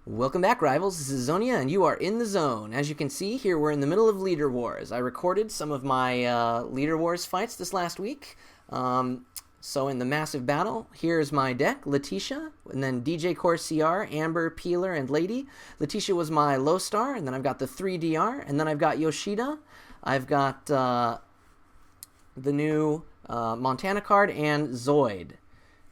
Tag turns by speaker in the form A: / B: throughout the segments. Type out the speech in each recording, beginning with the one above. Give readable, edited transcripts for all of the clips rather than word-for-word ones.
A: Welcome back, Rivals. This is Xonia, and you are in the zone. As you can see, here we're in the middle of Leader Wars. I recorded some of my Leader Wars fights this last week. So in the massive battle, here's my deck, Letitia, and then DJ Core CR, Amber, Peeler, and Lady. Letitia was my low star, and then I've got the 3 DR, and then I've got Yoshida. I've got the new Montana card and Zoid.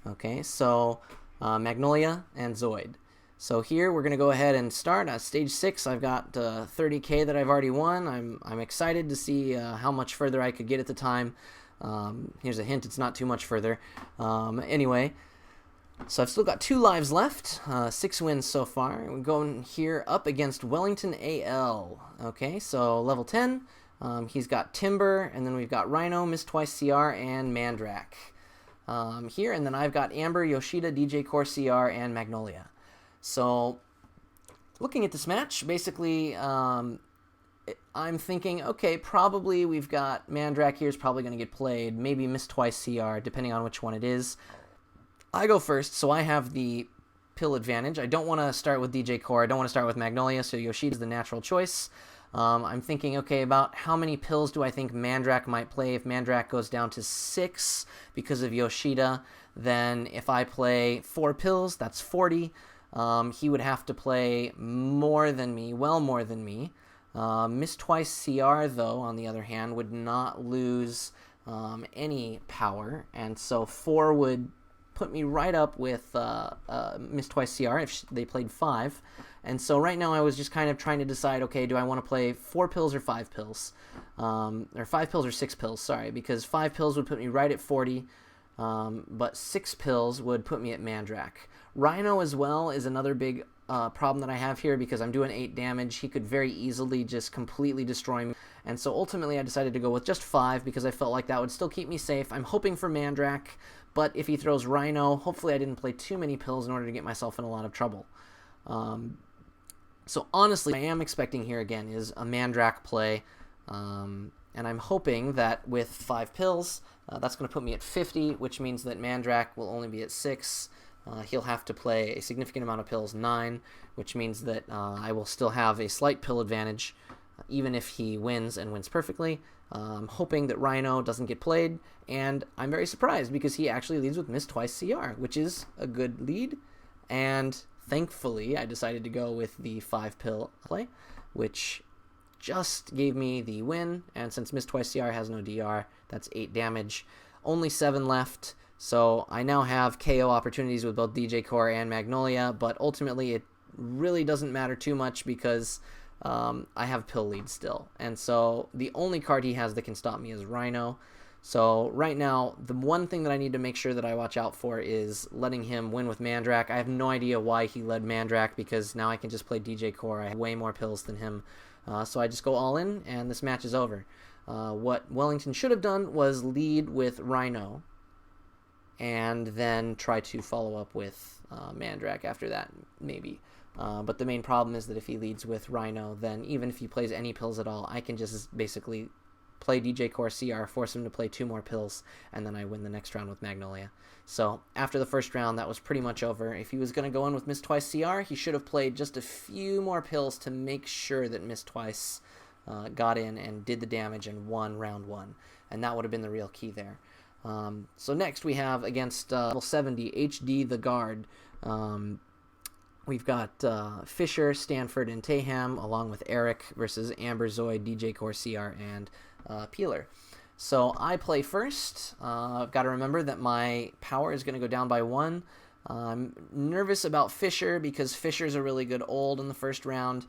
A: Okay, so Magnolia and Zoid. So here we're going to go ahead and start. Stage 6, I've got 30k that I've already won. I'm excited to see how much further I could get at the time. Here's a hint, it's not too much further. Anyway, so I've still got 2 lives left, 6 wins so far. We're going here up against Wellington AL. Okay, so level 10. He's got Timber, and then we've got Rhino, Miss Twice CR, and Mandrak. Here, and then I've got Amber, Yoshida, DJ Core CR, and Magnolia. So, looking at this match, basically, I'm thinking, okay, probably we've got Mandrak here is probably going to get played, maybe Miss Twice CR, depending on which one it is. I go first, so I have the pill advantage. I don't want to start with DJ Core, I don't want to start with Magnolia, so Yoshida's the natural choice. I'm thinking, okay, about how many pills do I think Mandrak might play? If Mandrak goes down to 6 because of Yoshida, then if I play 4 pills, that's 40. He would have to play more than me, well more than me. Miss Twice CR, though, on the other hand, would not lose any power, and so 4 would put me right up with Miss Twice CR if they played 5. And so right now I was just kind of trying to decide, okay, do I want to play 4 pills or 5 pills? Or 5 pills or 6 pills, sorry, because 5 pills would put me right at 40, but 6 pills would put me at Mandrak. Rhino as well is another big problem that I have here because I'm doing 8 damage. He could very easily just completely destroy me. And so ultimately I decided to go with just 5 because I felt like that would still keep me safe. I'm hoping for Mandrak, but if he throws Rhino, hopefully I didn't play too many pills in order to get myself in a lot of trouble. So honestly, what I am expecting here again is a Mandrak play. And I'm hoping that with 5 pills, that's going to put me at 50, which means that Mandrak will only be at 6. He'll have to play a significant amount of pills, 9, which means that I will still have a slight pill advantage, even if he wins and wins perfectly. I'm hoping that Rhino doesn't get played, and I'm very surprised because he actually leads with Miss Twice CR, which is a good lead, and thankfully I decided to go with the 5 pill play, which just gave me the win, and since Miss Twice CR has no DR, that's 8 damage. Only 7 left. So I now have KO opportunities with both DJ Core and Magnolia, but ultimately it really doesn't matter too much because I have pill lead still. And so the only card he has that can stop me is Rhino. So right now, the one thing that I need to make sure that I watch out for is letting him win with Mandrak. I have no idea why he led Mandrak because now I can just play DJ Core. I have way more pills than him. So I just go all in and this match is over. What Wellington should have done was lead with Rhino and then try to follow up with Mandrak after that, maybe. But the main problem is that if he leads with Rhino, then even if he plays any pills at all, I can just basically play DJ Core CR, force him to play 2 more pills, and then I win the next round with Magnolia. So after the first round, that was pretty much over. If he was going to go in with Miss Twice CR, he should have played just a few more pills to make sure that Miss Twice got in and did the damage and won round 1. And that would have been the real key there. So next we have against level 70 HD the Guard. We've got Fisher, Stanford, and Taham along with Eric versus Amber, Zoid, DJ Core CR, and Peeler. So I play first. I've got to remember that my power is going to go down by 1. I'm nervous about Fisher because Fisher's a really good old in the first round.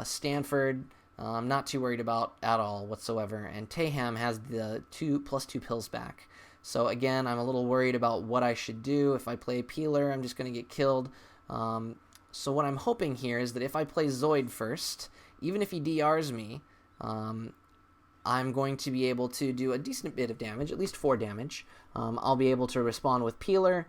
A: Stanford, I'm not too worried about at all whatsoever. And Taham has the 2+2 pills back. So again, I'm a little worried about what I should do. If I play Peeler, I'm just going to get killed. So what I'm hoping here is that if I play Zoid first, even if he DRs me, I'm going to be able to do a decent bit of damage, at least 4 damage. I'll be able to respond with Peeler,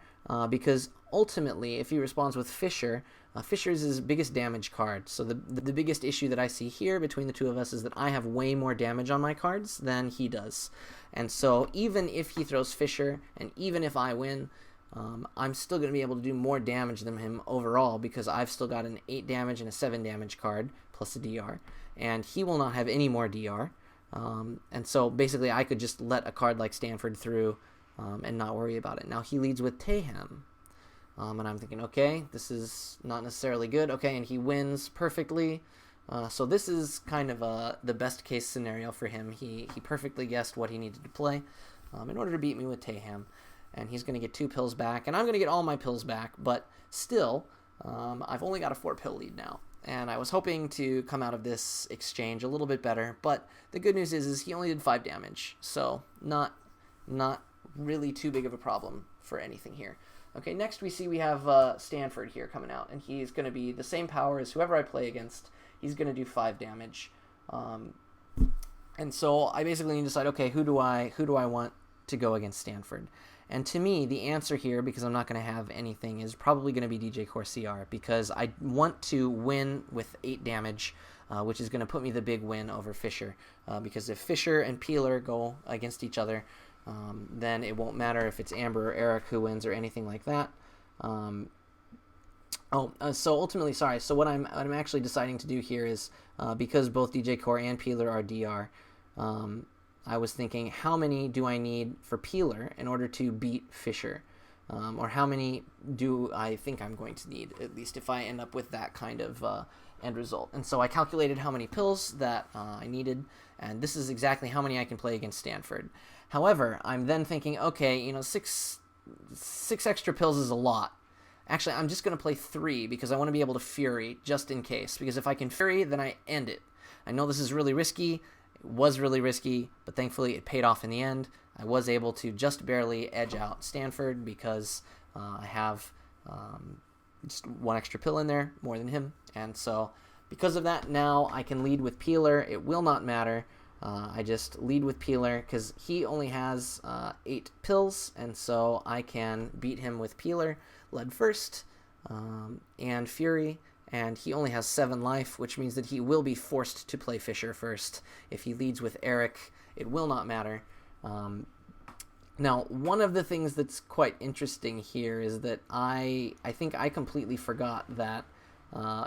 A: because ultimately, if he responds with Fisher, Fisher's his biggest damage card. So the biggest issue that I see here between the two of us is that I have way more damage on my cards than he does. And so even if he throws Fisher, and even if I win, I'm still going to be able to do more damage than him overall because I've still got an 8 damage and a 7 damage card plus a DR, and he will not have any more DR. And so basically I could just let a card like Stanford through and not worry about it. Now he leads with Tayhem. And I'm thinking, okay, this is not necessarily good. Okay, and he wins perfectly. So this is kind of the best case scenario for him. He perfectly guessed what he needed to play in order to beat me with Tayhem. And he's going to get 2 pills back, and I'm going to get all my pills back, but still, I've only got a 4-pill lead now. And I was hoping to come out of this exchange a little bit better, but the good news is he only did 5 damage, so not really too big of a problem for anything here. Okay, next we have Stanford here coming out, and he's going to be the same power as whoever I play against. He's going to do 5 damage. And so I basically need to decide, okay, who do I want to go against Stanford? And to me, the answer here, because I'm not going to have anything, is probably going to be DJ Core CR, because I want to win with 8 damage, which is going to put me the big win over Fisher. Because if Fisher and Peeler go against each other, then it won't matter if it's Amber or Eric who wins or anything like that. So ultimately, so what I'm actually deciding to do here is, because both DJ Core and Peeler are DR, I was thinking, how many do I need for Peeler in order to beat Fisher? Or how many do I think I'm going to need, at least if I end up with that kind of end result? And so I calculated how many pills that I needed, and this is exactly how many I can play against Stanford. However, I'm then thinking, okay, 6 extra pills is a lot. Actually, I'm just going to play 3 because I want to be able to Fury just in case. Because if I can Fury, then I end it. I know this is really risky. It was really risky, but thankfully it paid off in the end. I was able to just barely edge out Stanford because I have just 1 extra pill in there, more than him. And so because of that, now I can lead with Peeler. It will not matter. I just lead with Peeler because he only has 8 pills, and so I can beat him with Peeler, led first, and Fury, and he only has 7 life, which means that he will be forced to play Fisher first. If he leads with Eric, it will not matter. Now, one of the things that's quite interesting here is that I think I completely forgot that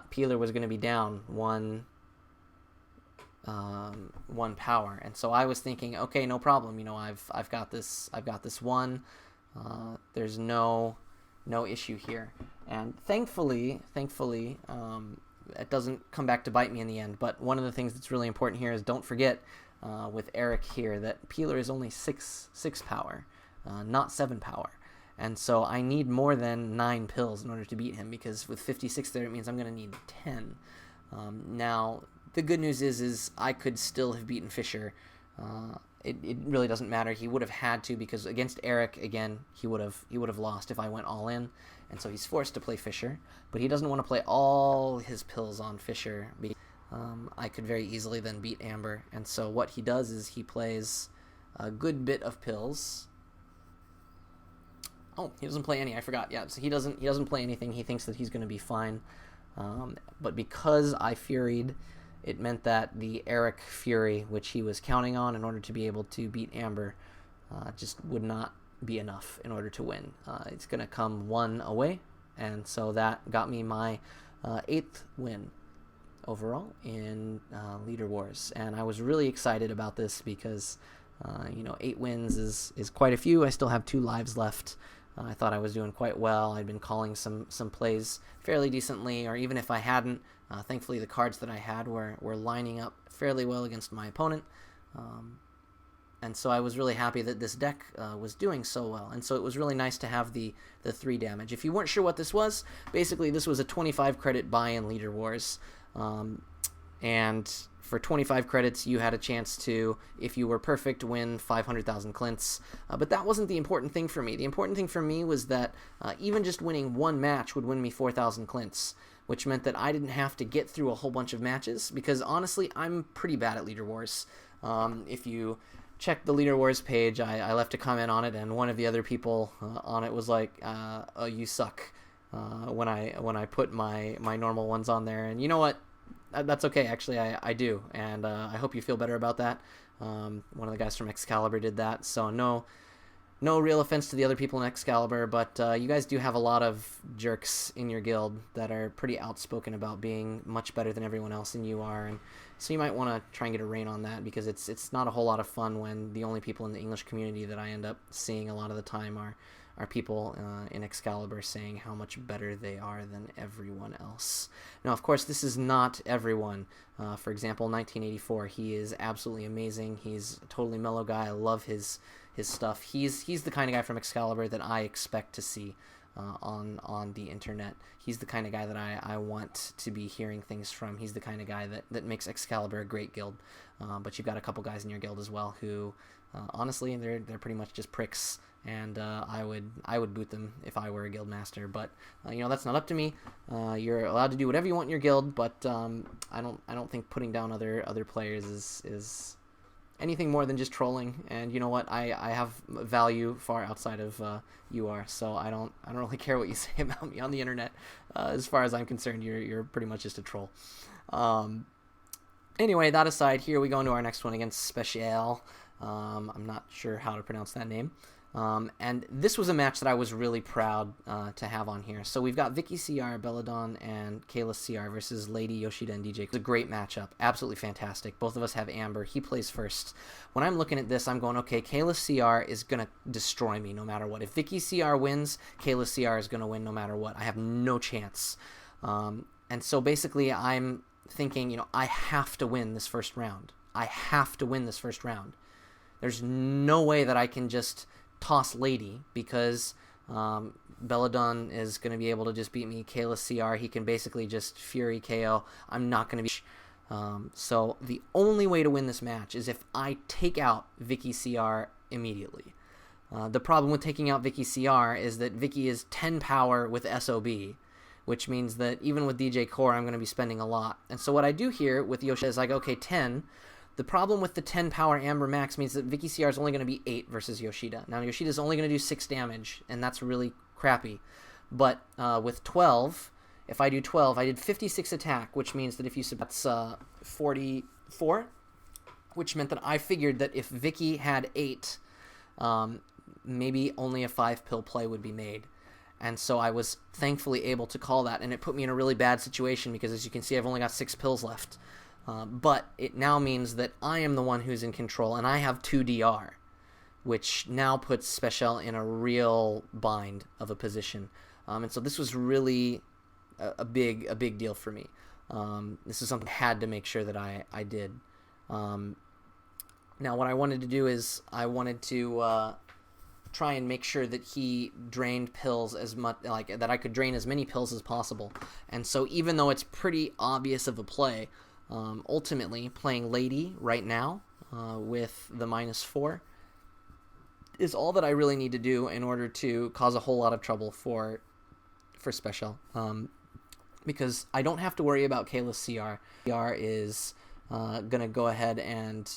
A: Peeler was going to be down one power, and so I was thinking, okay, no problem. I've got this. I've got this one. There's no issue here, and thankfully, it doesn't come back to bite me in the end. But one of the things that's really important here is don't forget with Eric here that Peeler is only 6 power, not 7 power. And so I need more than 9 pills in order to beat him, because with 56 there, it means I'm going to need 10. Now, the good news is I could still have beaten Fisher. It really doesn't matter. He would have had to, because against Eric, again, he would have lost if I went all in. And so he's forced to play Fisher. But he doesn't want to play all his pills on Fisher. I could very easily then beat Amber. And so what he does is he plays a good bit of pills. Oh, he doesn't play any. I forgot. Yeah, so he doesn't play anything. He thinks that he's going to be fine. But because I Furied, it meant that the Eric Fury, which he was counting on in order to be able to beat Amber, just would not be enough in order to win. It's going to come 1 away, and so that got me my 8th win overall in Leader Wars. And I was really excited about this because 8 wins is quite a few. I still have 2 lives left. I thought I was doing quite well. I'd been calling some plays fairly decently, or even if I hadn't, thankfully the cards that I had were lining up fairly well against my opponent. And so I was really happy that this deck was doing so well. And so it was really nice to have the 3 damage. If you weren't sure what this was, basically this was a 25 credit buy in Leader Wars. And for 25 credits, you had a chance to, if you were perfect, win 500,000 Clints. But that wasn't the important thing for me. The important thing for me was that even just winning 1 match would win me 4,000 Clints, which meant that I didn't have to get through a whole bunch of matches, because honestly, I'm pretty bad at Leader Wars. If you check the Leader Wars page, I left a comment on it, and one of the other people on it was like, oh, you suck, when I put my normal ones on there. And you know what? That's okay, actually, I do, and I hope you feel better about that. One of the guys from Excalibur did that, so no no real offense to the other people in Excalibur, but you guys do have a lot of jerks in your guild that are pretty outspoken about being much better than everyone else, and you are, and so you might want to try and get a rein on that, because it's not a whole lot of fun when the only people in the English community that I end up seeing a lot of the time are people in Excalibur saying how much better they are than everyone else. Now, of course, this is not everyone. For example, 1984, he is absolutely amazing. He's a totally mellow guy. I love his stuff. He's the kind of guy from Excalibur that I expect to see on the internet. He's the kind of guy that I want to be hearing things from. He's the kind of guy that makes Excalibur a great guild. But you've got a couple guys in your guild as well who, honestly, they're pretty much just pricks. And I would boot them if I were a guild master, but that's not up to me. You're allowed to do whatever you want in your guild, but I don't think putting down other players is anything more than just trolling. And you know what? I have value far outside of you are, so I don't really care what you say about me on the internet. As far as I'm concerned, you're pretty much just a troll. Anyway, that aside, here we go into our next one against Special. I'm not sure how to pronounce that name. And this was a match that I was really proud to have on here. So we've got Vicky CR, Belladon, and Kayla CR versus Lady, Yoshida, and DJ. It's a great matchup. Absolutely fantastic. Both of us have Amber. He plays first. When I'm looking at this, I'm going, okay, Kayla CR is going to destroy me no matter what. If Vicky CR wins, Kayla CR is going to win no matter what. I have no chance. And so basically I'm thinking, I have to win this first round. I have to win this first round. There's no way that I can just toss Lady, because Belladon is going to be able to just beat me. Kayla CR, he can basically just Fury KO. I'm not going to be... so the only way to win this match is if I take out Vicky CR immediately. The problem with taking out Vicky CR is that Vicky is 10 power with SOB, which means that even with DJ Core, I'm going to be spending a lot. And so what I do here with Yoshida is I go, okay, 10... The problem with the 10 power Amber Max means that Vicky CR is only going to be 8 versus Yoshida. Now, Yoshida's only going to do 6 damage, and that's really crappy. But with 12, if I do 12, I did 56 attack, which means that if you that's 44, which meant that I figured that if Vicky had 8, maybe only a 5-pill play would be made. And so I was thankfully able to call that, and it put me in a really bad situation because, as you can see, I've only got 6 pills left. But it now means that I am the one who's in control, and I have 2 DR, which now puts Special in a real bind of a position. And so this was really a big deal for me. This is something I had to make sure that I did. Now, what I wanted to do is I wanted to try and make sure that he drained pills as much, like that I could drain as many pills as possible. And so even though it's pretty obvious of a play, ultimately, playing Lady right now with the -4 is all that I really need to do in order to cause a whole lot of trouble for Special. Because I don't have to worry about Kayla's CR. CR is going to go ahead and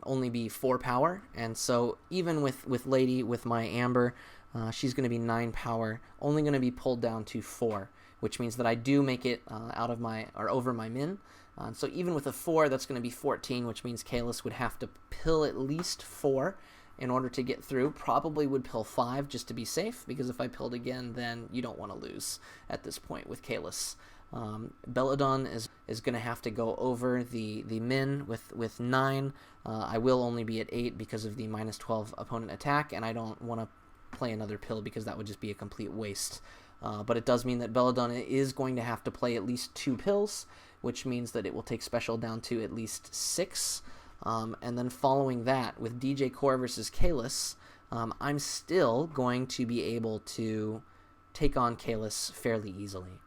A: only be 4 power. And so even with Lady, with my Amber, she's going to be 9 power, only going to be pulled down to 4. Which means that I do make it out of my, or over my min. So even with a 4, that's going to be 14, which means Kalis would have to pill at least 4 in order to get through. Probably would pill 5 just to be safe, because if I pilled again, then you don't want to lose at this point with Kalis. Belladon is going to have to go over the min with 9. I will only be at 8 because of the -12 opponent attack, and I don't want to play another pill because that would just be a complete waste. But it does mean that Belladon is going to have to play at least 2 pills, which means that it will take Special down to at least 6. And then following that, with DJ Core versus Kalis, I'm still going to be able to take on Kalis fairly easily.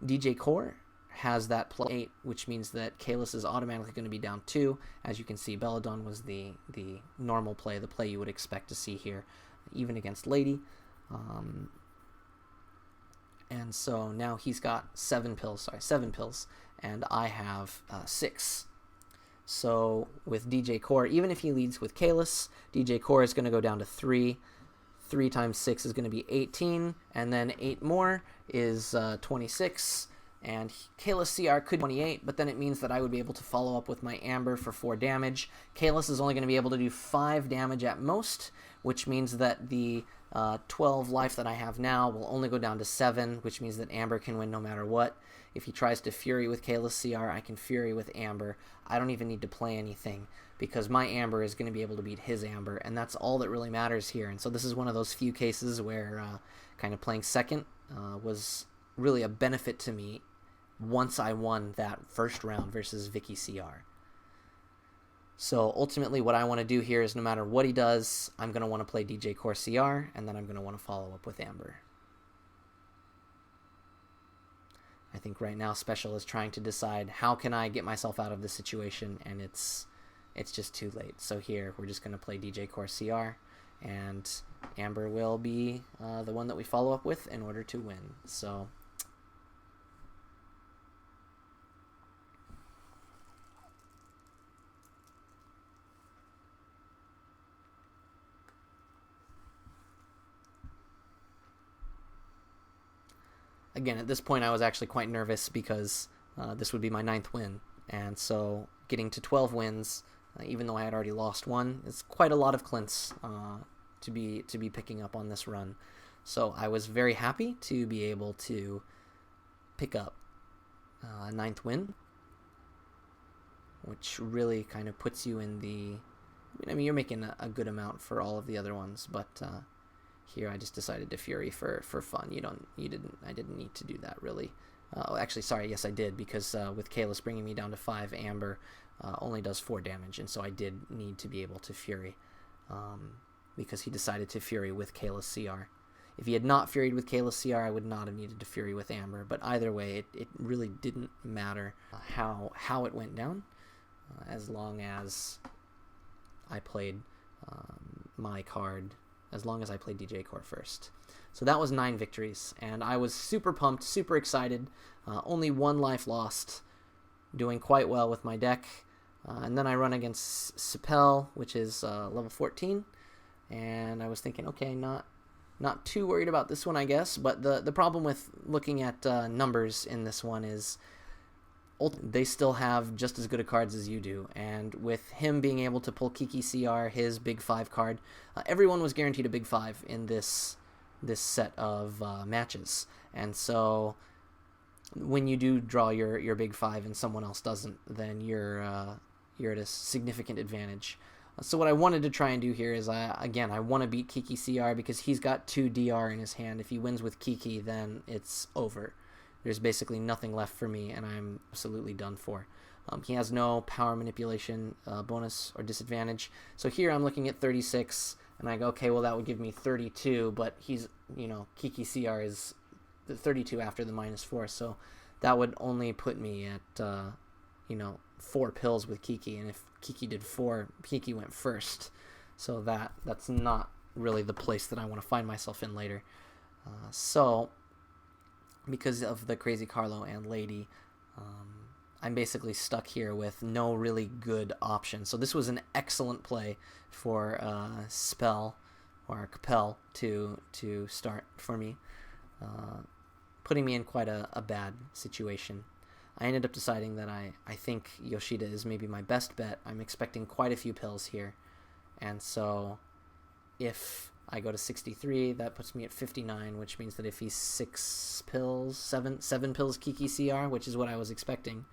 A: DJ Core has that plus 8, which means that Kalis is automatically going to be down 2. As you can see, Belladon was the normal play, the play you would expect to see here, even against Lady. And so now he's got 7 pills, and I have 6. So with DJ Core, even if he leads with Kalis, DJ Core is going to go down to 3. 3 times 6 is going to be 18, and then 8 more is 26. and Kalis CR could 28, but then it means that I would be able to follow up with my Amber for 4 damage. Kalis is only going to be able to do 5 damage at most, which means that the 12 life that I have now will only go down to 7, which means that Amber can win no matter what. If he tries to Fury with Kalis CR, I can Fury with Amber. I don't even need to play anything, because my Amber is going to be able to beat his Amber, and that's all that really matters here. And so this is one of those few cases where kind of playing second was really a benefit to me once I won that first round versus Vicky CR. So ultimately what I want to do here is no matter what he does, I'm going to want to play DJ Core CR, and then I'm going to want to follow up with Amber. I think right now Special is trying to decide how can I get myself out of this situation, and it's just too late. So here we're just going to play DJ Core CR, and Amber will be the one that we follow up with in order to win. So again, at this point I was actually quite nervous because this would be my 9th win, and so getting to 12 wins, even though I had already lost 1, is quite a lot of Clints to be picking up on this run. So I was very happy to be able to pick up a 9th win, which really kind of puts you in the... I mean, you're making a good amount for all of the other ones, but here I just decided to Fury for fun. I didn't need to do that, really. Actually, sorry, yes I did, because with Kalis bringing me down to 5, Amber only does 4 damage, and so I did need to be able to Fury, because he decided to Fury with Kalis CR. If he had not Furied with Kalis CR, I would not have needed to Fury with Amber, but either way, it really didn't matter how it went down, as long as I played my card, as long as I played DJ Core first. So that was 9 victories, and I was super pumped, super excited. Only 1 life lost, doing quite well with my deck. And then I run against Sepel, which is level 14, and I was thinking, okay, not too worried about this one, I guess. But the problem with looking at numbers in this one is they still have just as good a cards as you do, and with him being able to pull Kiki CR, his big 5 card, everyone was guaranteed a big 5 in this set of matches. And so when you do draw your big 5 and someone else doesn't, then you're at a significant advantage. So what I wanted to try and do here is, I want to beat Kiki CR because he's got 2 DR in his hand. If he wins with Kiki, then it's over. There's basically nothing left for me, and I'm absolutely done for. He has no power manipulation bonus or disadvantage. So here I'm looking at 36, and I go, okay, well that would give me 32, but he's, Kiki CR is the 32 after the -4, so that would only put me at, 4 pills with Kiki, and if Kiki did 4, Kiki went first. So that's not really the place that I want to find myself in later. So because of the Crazy Carlo and Lady, I'm basically stuck here with no really good option. So this was an excellent play for Spell or Capel to start for me, putting me in quite a bad situation. I ended up deciding that I think Yoshida is maybe my best bet. I'm expecting quite a few pills here, and so if I go to 63, that puts me at 59, which means that if he's 7 pills Kiki CR, which is what I was expecting,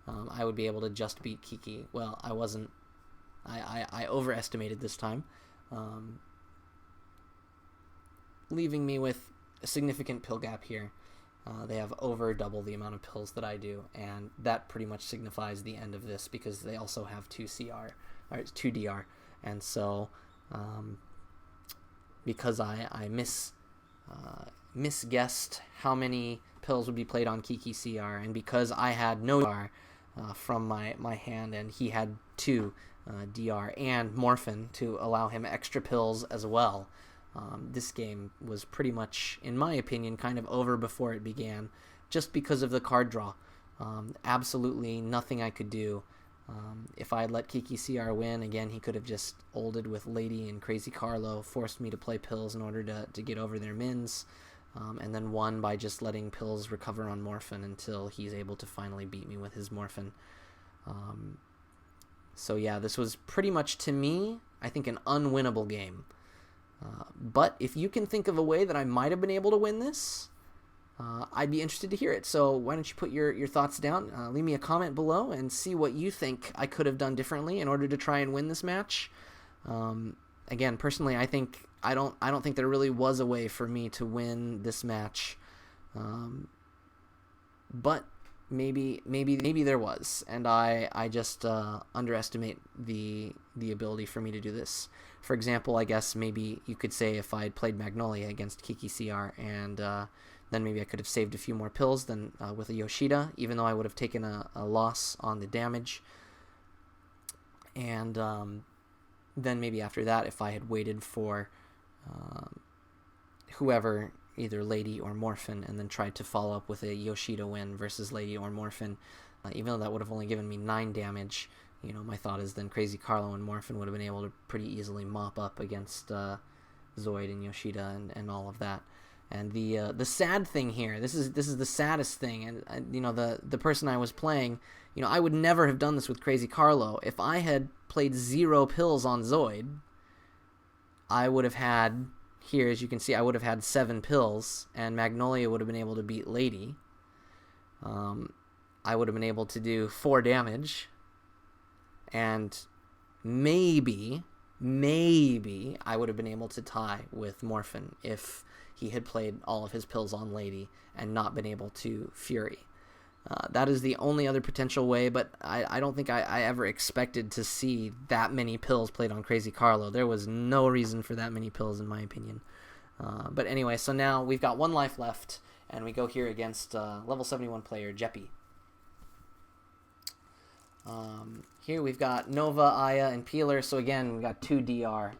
A: I would be able to just beat Kiki. Well, I wasn't. I overestimated this time, leaving me with a significant pill gap here. They have over double the amount of pills that I do, and that pretty much signifies the end of this because they also have 2 DR, and so because I misguessed how many pills would be played on Kiki CR, and because I had no DR from my hand, and he had 2 DR and Morphin to allow him extra pills as well, this game was pretty much, in my opinion, kind of over before it began, just because of the card draw. Absolutely nothing I could do. If I had let Kiki CR win, again, he could have just olded with Lady and Crazy Carlo, forced me to play pills in order to get over their mins. and then 1 by just letting pills recover on Morphin until he's able to finally beat me with his Morphin. So yeah, this was pretty much, to me, I think an unwinnable game. But if you can think of a way that I might have been able to win this, I'd be interested to hear it. So why don't you put your thoughts down, leave me a comment below, and see what you think I could have done differently in order to try and win this match. Again, personally, I don't think there really was a way for me to win this match. But maybe there was, and I just underestimate the ability for me to do this. For example, I guess maybe you could say if I had played Magnolia against Kiki CR, and then maybe I could have saved a few more pills than with a Yoshida, even though I would have taken a loss on the damage. And then maybe after that, if I had waited for whoever, either Lady or Morphin, and then tried to follow up with a Yoshida win versus Lady or Morphin, even though that would have only given me 9 damage, my thought is then Crazy Carlo and Morphin would have been able to pretty easily mop up against Zoid and Yoshida and all of that. And the sad thing here, this is the saddest thing, and the person I was playing, I would never have done this with Crazy Carlo. If I had played 0 pills on Zoid, I would have had, here as you can see, I would have had 7 pills, and Magnolia would have been able to beat Lady. I would have been able to do 4 damage, and maybe I would have been able to tie with Morphin if he had played all of his pills on Lady and not been able to Fury. That is the only other potential way, but I don't think I ever expected to see that many pills played on Crazy Carlo. There was no reason for that many pills, in my opinion. But anyway, so now we've got 1 life left, and we go here against level 71 player Jeppy. Here we've got Nova, Aya, and Peeler. So again, we've got 2 DR.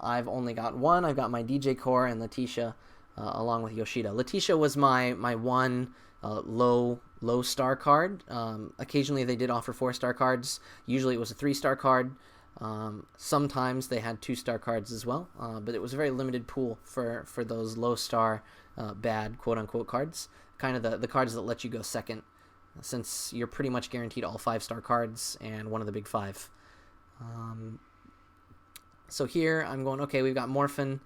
A: I've only got 1. I've got my DJ Core and Letitia, along with Yoshida. Letitia was my 1 low star card. Occasionally they did offer 4-star cards. Usually it was a 3-star card. Sometimes they had 2-star cards as well, but it was a very limited pool for those low star bad quote-unquote cards, kind of the cards that let you go second, since you're pretty much guaranteed all 5-star cards and one of the big 5. So here I'm going, okay, we've got Morphin.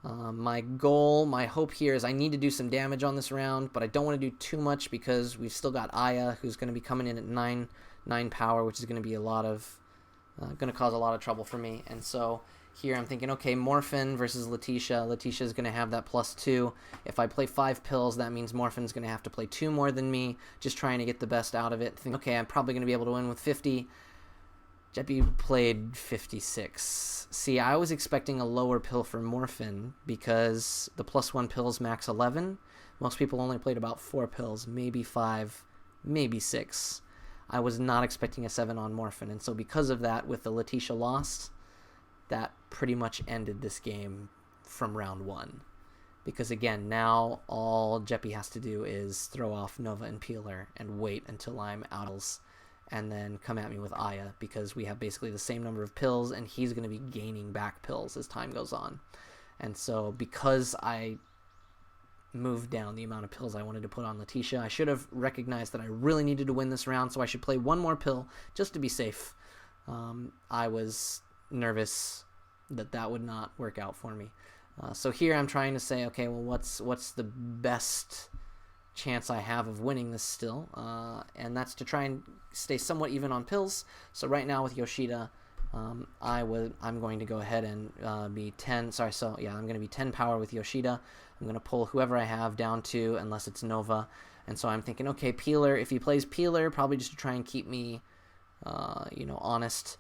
A: My goal, my hope here is I need to do some damage on this round, but I don't want to do too much because we've still got Aya, who's going to be coming in at 9 power, which is going to be going to cause a lot of trouble for me. And so here I'm thinking, okay, Morphin versus Letitia. Letitia is going to have that +2. If I play 5 pills, that means Morphin's going to have to play 2 more than me, just trying to get the best out of it. Think, okay, I'm probably going to be able to win with 50. Jeppy played 56. See, I was expecting a lower pill for Morphin because the +1 pills max 11. Most people only played about 4 pills, maybe 5, maybe 6. I was not expecting a 7 on Morphin, and so because of that, with the Letitia loss, that pretty much ended this game from round 1. Because again, now all Jeppy has to do is throw off Nova and Peeler and wait until I'm out, and then come at me with Aya, because we have basically the same number of pills, and he's going to be gaining back pills as time goes on. And so because I moved down the amount of pills I wanted to put on Letitia, I should have recognized that I really needed to win this round, so I should play 1 more pill just to be safe. I was nervous that would not work out for me. So here I'm trying to say, okay, well, what's the best chance I have of winning this still, and that's to try and stay somewhat even on pills. So right now with Yoshida, I'm going to go ahead and be 10. Sorry, so yeah, I'm going to be 10 power with Yoshida. I'm going to pull whoever I have down to, unless it's Nova. And so I'm thinking, okay, Peeler. If he plays Peeler, probably just to try and keep me, honest.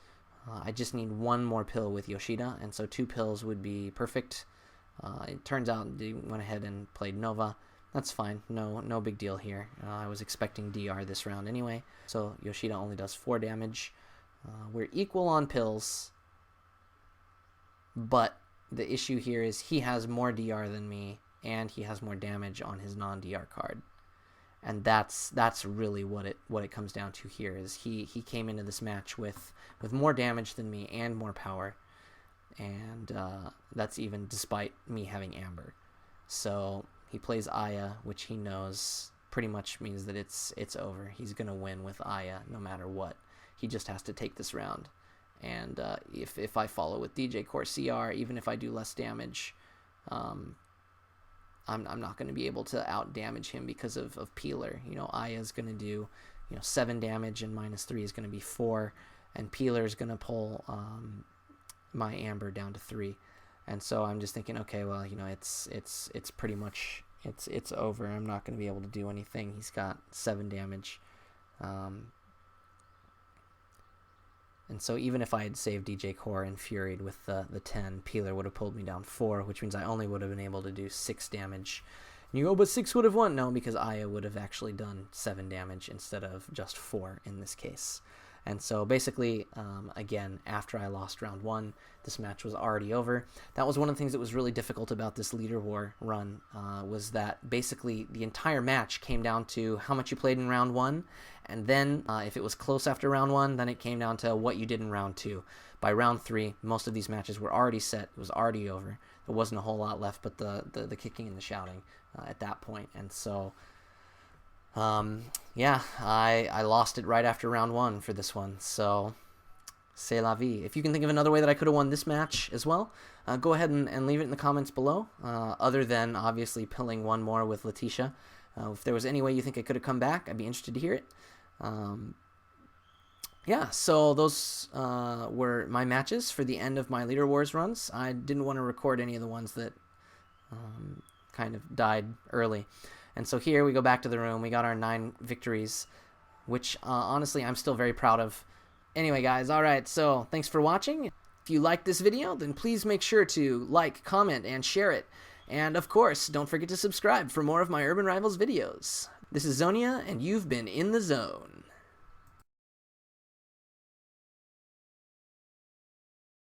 A: I just need 1 more pill with Yoshida, and so 2 pills would be perfect. It turns out he went ahead and played Nova. That's fine. No big deal here. I was expecting DR this round anyway. So Yoshida only does 4 damage. We're equal on pills, but the issue here is he has more DR than me, and he has more damage on his non-DR card. And that's really what it comes down to here, is he came into this match with more damage than me and more power, and that's even despite me having Amber. So He plays Aya, which he knows pretty much means that it's over. He's going to win with Aya no matter what. He just has to take this round. And if I follow with DJ Core CR, even if I do less damage, I'm not going to be able to out damage him because of Peeler. You know, Aya's going to do 7 damage, and -3 is going to be 4, and Peeler is going to pull my Amber down to 3. And so I'm just thinking, okay, well, it's pretty much it's over. I'm not going to be able to do anything. He's got 7 damage. And so even if I had saved DJ Core and Furied with the 10, Peeler would have pulled me down 4, which means I only would have been able to do 6 damage. And you go, but 6 would have won. No, because Aya would have actually done 7 damage instead of just 4 in this case. And so basically, again, after I lost round 1, this match was already over. That was one of the things that was really difficult about this Leader War run, was that basically the entire match came down to how much you played in round 1, and then if it was close after round 1, then it came down to what you did in round 2. By round 3, most of these matches were already set. It was already over. There wasn't a whole lot left but the kicking and the shouting at that point. And so yeah, I lost it right after round 1 for this one. So, c'est la vie. If you can think of another way that I could have won this match as well, go ahead and leave it in the comments below, other than obviously pilling one more with Letitia. If there was any way you think I could have come back, I'd be interested to hear it. Yeah, so those were my matches for the end of my Leader Wars runs. I didn't want to record any of the ones that kind of died early. And so here we go back to the room. We got our 9 victories, which honestly I'm still very proud of. Anyway, guys, all right, so thanks for watching. If you liked this video, then please make sure to like, comment, and share it. And of course, don't forget to subscribe for more of my Urban Rivals videos. This is Xonia, and you've been in the zone.